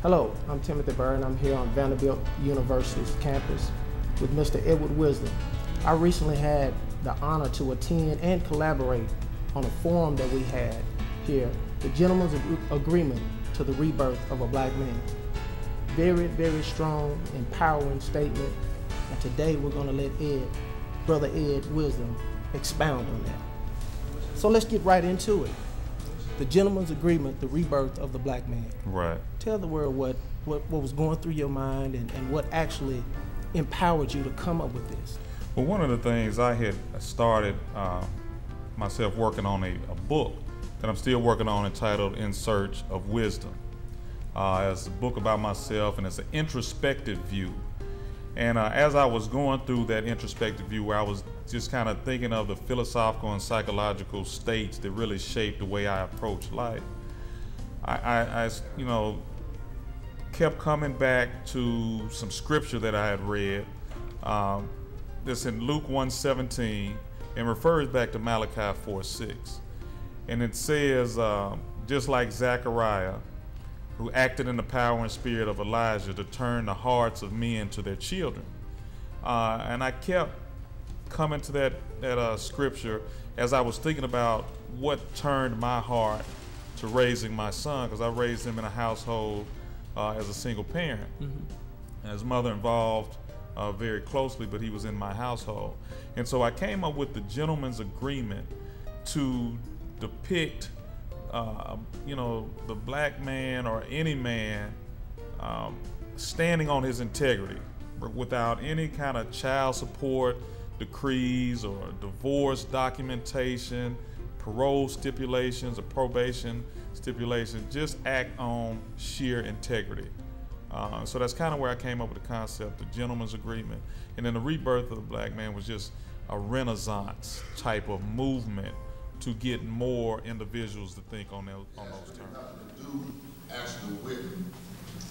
Hello, I'm Timothy Bird, and I'm here on Vanderbilt University's campus with Mr. Edward Wisdom. I recently had the honor to attend and collaborate on a forum that we had here, the Gentleman's Agreement to the Rebirth of a Black Man. Very, very strong, empowering statement, and today we're going to let Brother Ed Wisdom, expound on that. So let's get right into it. The Gentleman's Agreement, the Rebirth of the Black Man. Right. Tell the world what was going through your mind and what actually empowered you to come up with this. Well, one of the things I had started myself working on a book that I'm still working on entitled In Search of Wisdom. It's a book about myself, and it's an introspective view. And as I was going through that introspective view, where I was just kind of thinking of the philosophical and psychological states that really shape the way I approach life, I kept coming back to some scripture that I had read. That's in Luke 1:17 and refers back to Malachi 4:6. And it says, just like Zechariah, who acted in the power and spirit of Elijah to turn the hearts of men to their children. And I kept coming to that scripture as I was thinking about what turned my heart to raising my son, because I raised him in a household as a single parent. Mm-hmm. And his mother involved very closely, but he was in my household. And so I came up with the Gentleman's Agreement to depict the black man or any man standing on his integrity without any kind of child support decrees or divorce documentation, parole stipulations or probation stipulations, just act on sheer integrity. So that's kind of where I came up with the concept, the Gentleman's Agreement. And then the Rebirth of the Black Man was just a Renaissance type of movement to get more individuals to think on those terms. Nothing to do actually with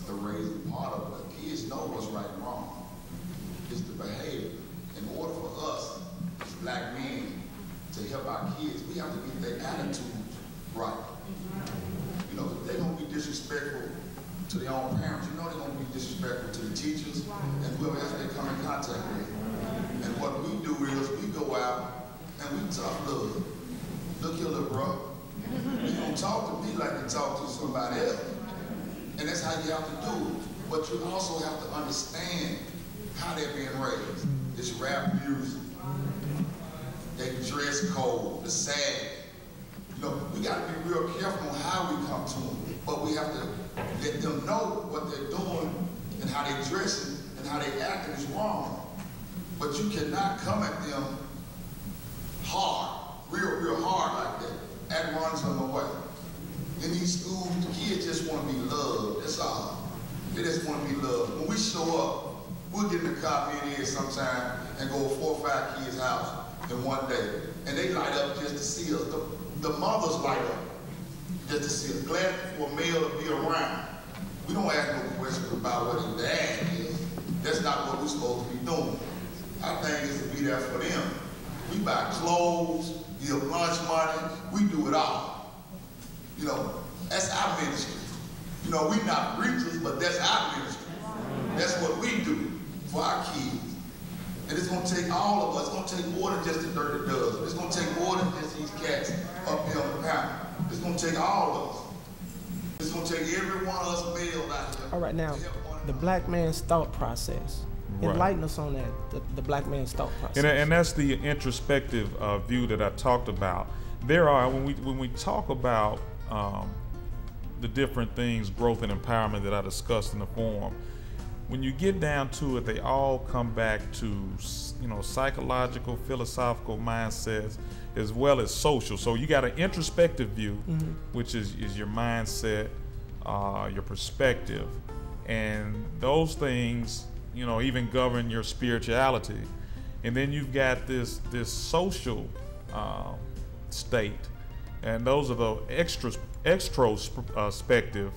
the raising part of it. Kids know what's right and wrong. It's the behavior. In order for us as black men to help our kids, we have to get their attitudes right. You know, if they're gonna be disrespectful to their own parents, you know they're gonna be disrespectful to the teachers and whoever else they come in contact with. And what we do is we go out and we talk, look here, little bro. You don't talk to me like you talk to somebody else. And that's how you have to do it. But you also have to understand how they're being raised. This rap music, they dress code, the SAG. You know, we gotta be real careful on how we come to them. But we have to let them know what they're doing and how they're dressing and how they acting is wrong. But you cannot come at them hard. Real hard like that. That runs them away. In these schools, the kids just want to be loved. That's all. They just want to be loved. When we show up, we'll get in the car, me and Ed sometime, and go to 4 or 5 kids' house in one day. And they light up just to see us. The mothers light up just to see us. Glad for a male to be around. We don't ask no questions about what his dad is. That's not what we're supposed to be doing. Our thing is to be there for them. We buy clothes, give lunch money, we do it all. You know, that's our ministry. You know, we're not preachers, but that's our ministry. That's what we do for our kids. And it's gonna take all of us. It's gonna take more than just the dirty dozen. It's gonna take more than just these cats up here on the panel. It's gonna take all of us. It's gonna take every one of us males out here. All right, now, the black man's thought process. Right. Enlighten us on that, the black man's thought process. And that's the introspective view that I talked about. There are, when we talk about the different things, growth and empowerment that I discussed in the forum, when you get down to it, they all come back to, psychological, philosophical mindsets, as well as social. So you got an introspective view, mm-hmm. which is your mindset, your perspective, and those things, even govern your spirituality. And then you've got this social state, and those are the extrospective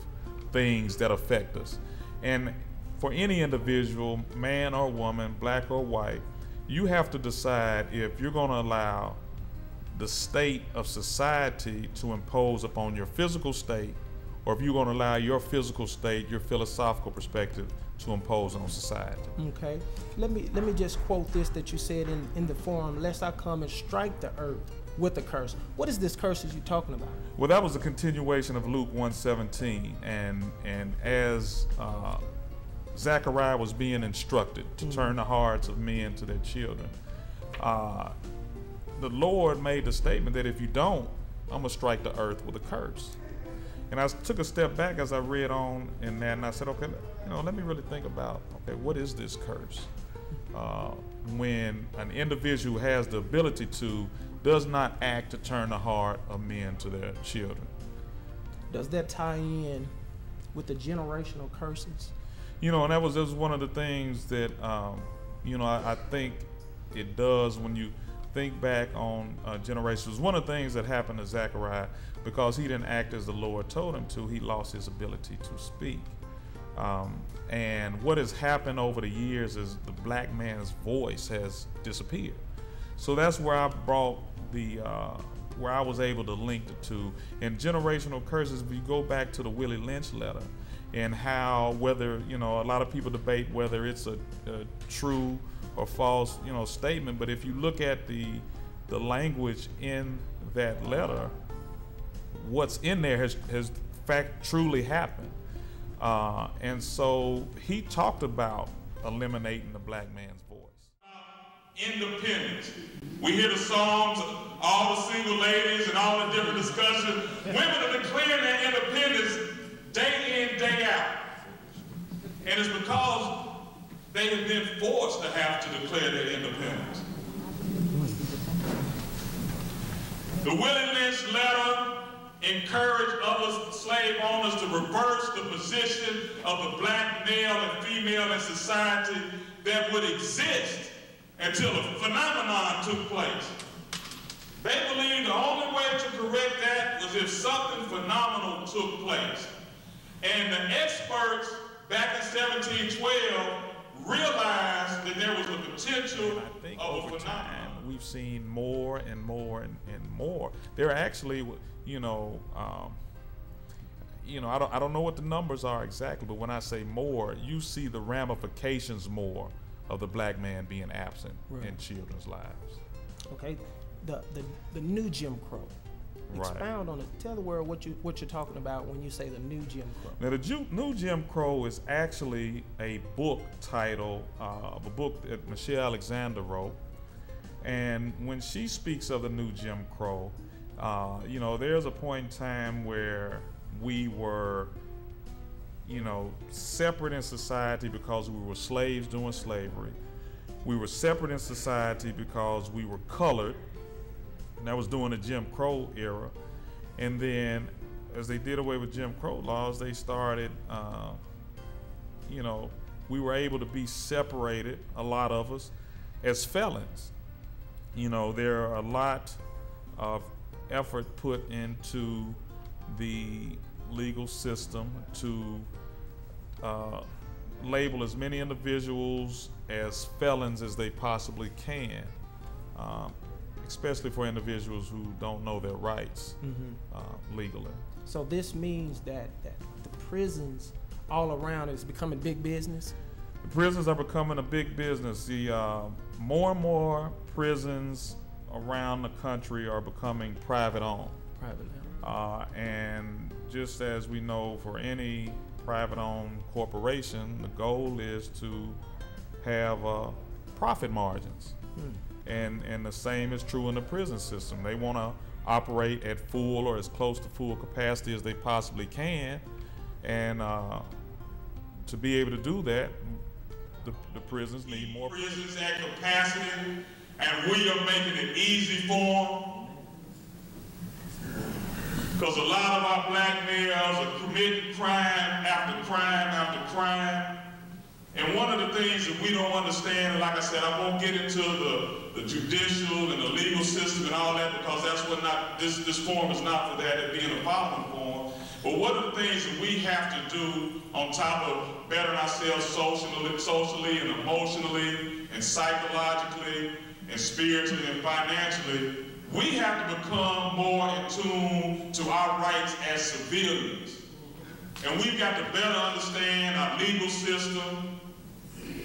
things that affect us. And for any individual, man or woman, black or white, you have to decide if you're going to allow the state of society to impose upon your physical state or if you're going to allow your physical state, your philosophical perspective to impose on society. Okay. Let me just quote this that you said in the forum, lest I come and strike the earth with a curse. What is this curse that you're talking about? Well, that was a continuation of Luke 1:17, and as Zechariah was being instructed to turn the hearts of men to their children, the Lord made the statement that if you don't, I'm gonna strike the earth with a curse. And I took a step back as I read on in that, and I said, okay, let me really think about, okay, what is this curse? When an individual has the ability to, does not act to turn the heart of men to their children. Does that tie in with the generational curses? And that was one of the things that, I think it does when you think back on generations. One of the things that happened to Zechariah, because he didn't act as the Lord told him to, he lost his ability to speak. And what has happened over the years is the black man's voice has disappeared. So that's where I brought where I was able to link the two. And generational curses, if you go back to the Willie Lynch letter, and how whether, a lot of people debate whether it's a true or false, statement. But if you look at the language in that letter, what's in there has fact truly happened. And so he talked about eliminating the black man's voice. Independence. We hear the songs, all the single ladies and all the different discussions. Women are declaring their independence day in, day out. And it's because they have been forced to have to declare their independence. The Willie Lynch letter encouraged other slave owners to reverse the position of the black male and female in society that would exist until a phenomenon took place. They believed the only way to correct that was if something phenomenal took place. And the experts back in 1712 realized that there was a potential I think of over a phenomenon. time we've seen more and more and more. There are actually, I don't know what the numbers are exactly, but when I say more, you see the ramifications more of the black man being absent in children's lives. Okay, the new Jim Crow. Right. Expound on it. Tell the world what you're talking about when you say the new Jim Crow. Now, the new Jim Crow is actually a book title of a book that Michelle Alexander wrote. And when she speaks of the new Jim Crow, there's a point in time where we were, separate in society because we were slaves during slavery. We were separate in society because we were colored. And that was during the Jim Crow era. And then as they did away with Jim Crow laws, they started, we were able to be separated, a lot of us, as felons. There are a lot of effort put into the legal system to label as many individuals as felons as they possibly can. Especially for individuals who don't know their rights legally. So this means that the prisons all around is becoming big business? The prisons are becoming a big business. More and more prisons around the country are becoming private owned. Privately owned. And just as we know, for any private owned corporation, the goal is to have profit margins. And the same is true in the prison system. They want to operate at full or as close to full capacity as they possibly can. And to be able to do that, the prisons need more prisons at capacity, and we are making it easy for them. Because a lot of our black males are committing crime after crime after crime. And one of the things that we don't understand, and like I said, I won't get into the judicial and the legal system and all that, because that's what this forum is not for that, it being a following forum. But one of the things that we have to do on top of bettering ourselves socially and emotionally and psychologically and spiritually and financially, we have to become more in tune to our rights as civilians. And we've got to better understand our legal system,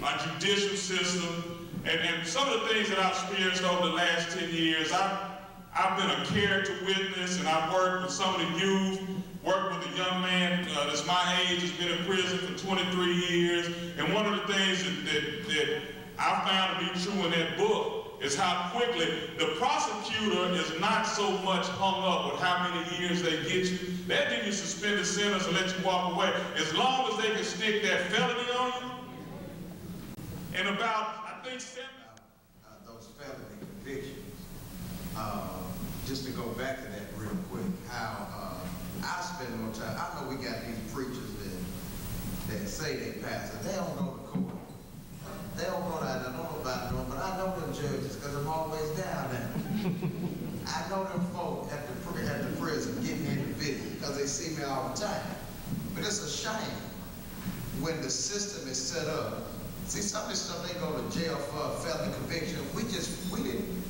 our judicial system, and some of the things that I've experienced over the last 10 years. I've been a character witness, and I've worked with some of the youth, worked with a young man that's my age, has been in prison for 23 years. And one of the things that I found to be true in that book is how quickly the prosecutor is not so much hung up with how many years they get you. They'll give you a suspended sentence and let you walk away. As long as they can stick that felony on you. And about, I think, those felony convictions. Just to go back to that real quick, how I spend more time. I know we got these preachers that say they pastor. They don't go to court. They don't go down there. I don't know about them, but I know them judges because I'm always down there. I know them folk at the prison getting in the video because they see me all the time. But it's a shame when the system is set up. See, some of this stuff, they go to jail for a felony conviction.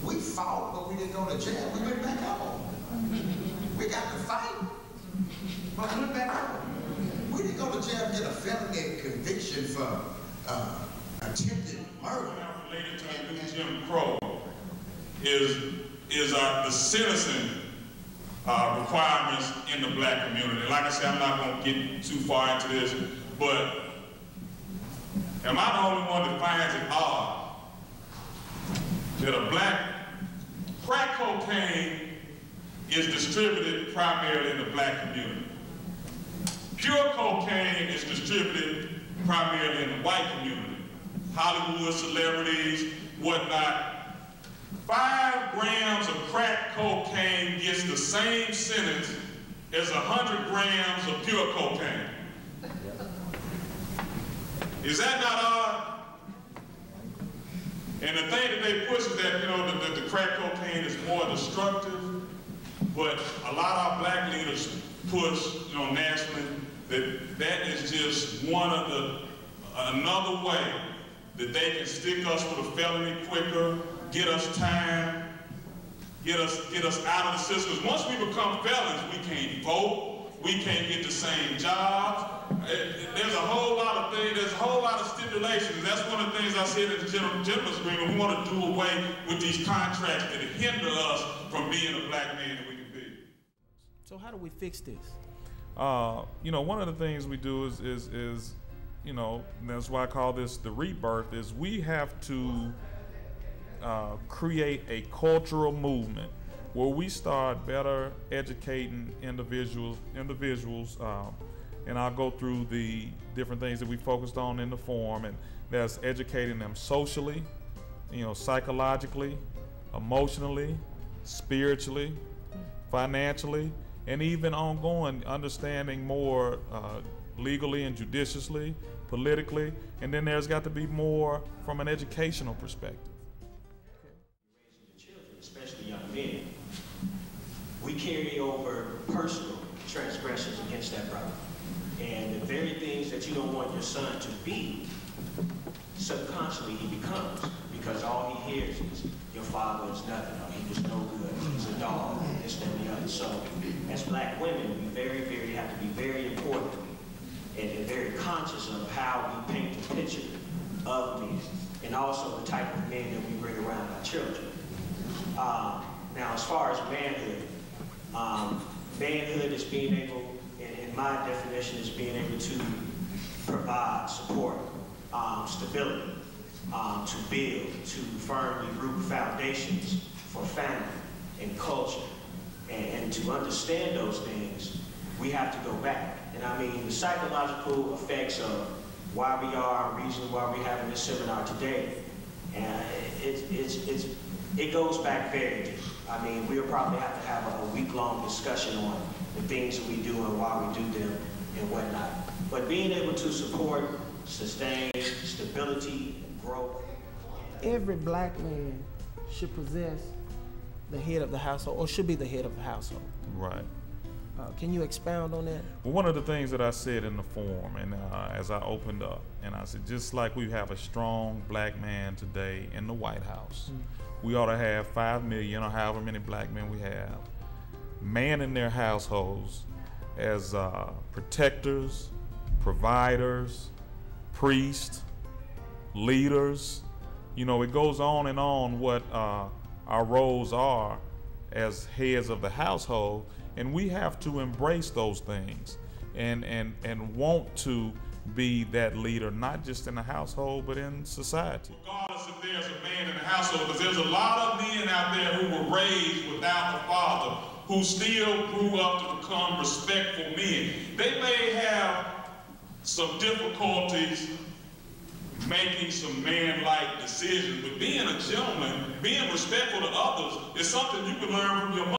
We fought, but we didn't go to jail. We went back home. We got to fight, but we went back home. We didn't go to jail and get a felony conviction for attempted murder. Related to the new Jim Crow is the citizen requirements in the black community. Like I said, I'm not going to get too far into this, but am I the only one that finds it odd that a black crack cocaine is distributed primarily in the black community? Pure cocaine is distributed primarily in the white community. Hollywood celebrities, whatnot. 5 grams of crack cocaine gets the same sentence as 100 grams of pure cocaine. Is that not odd? And the thing that they push is that, you know, that the crack cocaine is more destructive, but a lot of our black leaders push, you know, nationally, that is just another way that they can stick us with a felony quicker, get us time, get us out of the system. Because once we become felons, we can't vote, we can't get the same jobs. There's a whole lot of things, there's a whole lot of stipulations. That's one of the things I said in the gentleman's agreement. We want to do away with these contracts that hinder us from being a black man that we can be. So how do we fix this? You know, one of the things we do is you know, that's why I call this the rebirth, is we have to create a cultural movement where we start better educating individuals, and I'll go through the different things that we focused on in the forum, and that's educating them socially, you know, psychologically, emotionally, spiritually, financially, and even ongoing, understanding more legally and judiciously, politically, and then there's got to be more from an educational perspective. Raising the children, especially young men, we carry over personal transgressions against that brother. And the very things that you don't want your son to be, subconsciously he becomes, because all he hears is, your father is nothing, or he was no good, he's a dog, this, that, and the other. So as black women, we have to be very important and very conscious of how we paint the picture of men, and also the type of men that we bring around our children. Now, as far as manhood, manhood is being able, in my definition, is being able to provide support, stability, to build, to firmly root foundations for family and culture. And to understand those things, we have to go back. And I mean, the psychological effects of why we are, reason why we're having this seminar today, and it goes back very deep. I mean, we'll probably have to have a week-long discussion on the things that we do and why we do them and whatnot. But being able to support, sustain stability, growth. Every black man should possess the head of the household, or should be the head of the household. Right. Can you expound on that? Well, one of the things that I said in the forum, and as I opened up, and I said, just like we have a strong black man today in the White House, we ought to have 5 million or however many black men we have, man in their households, protectors, providers, priests, leaders. You know, it goes on and on what our roles are as heads of the household, and we have to embrace those things and want to be that leader, not just in the household, but in society. Regardless if there's a man in the household, because there's a lot of men out there who were raised without a father, who still grew up to become respectful men. They may have some difficulties making some man-like decisions, but being a gentleman, being respectful to others, is something you can learn from your mother.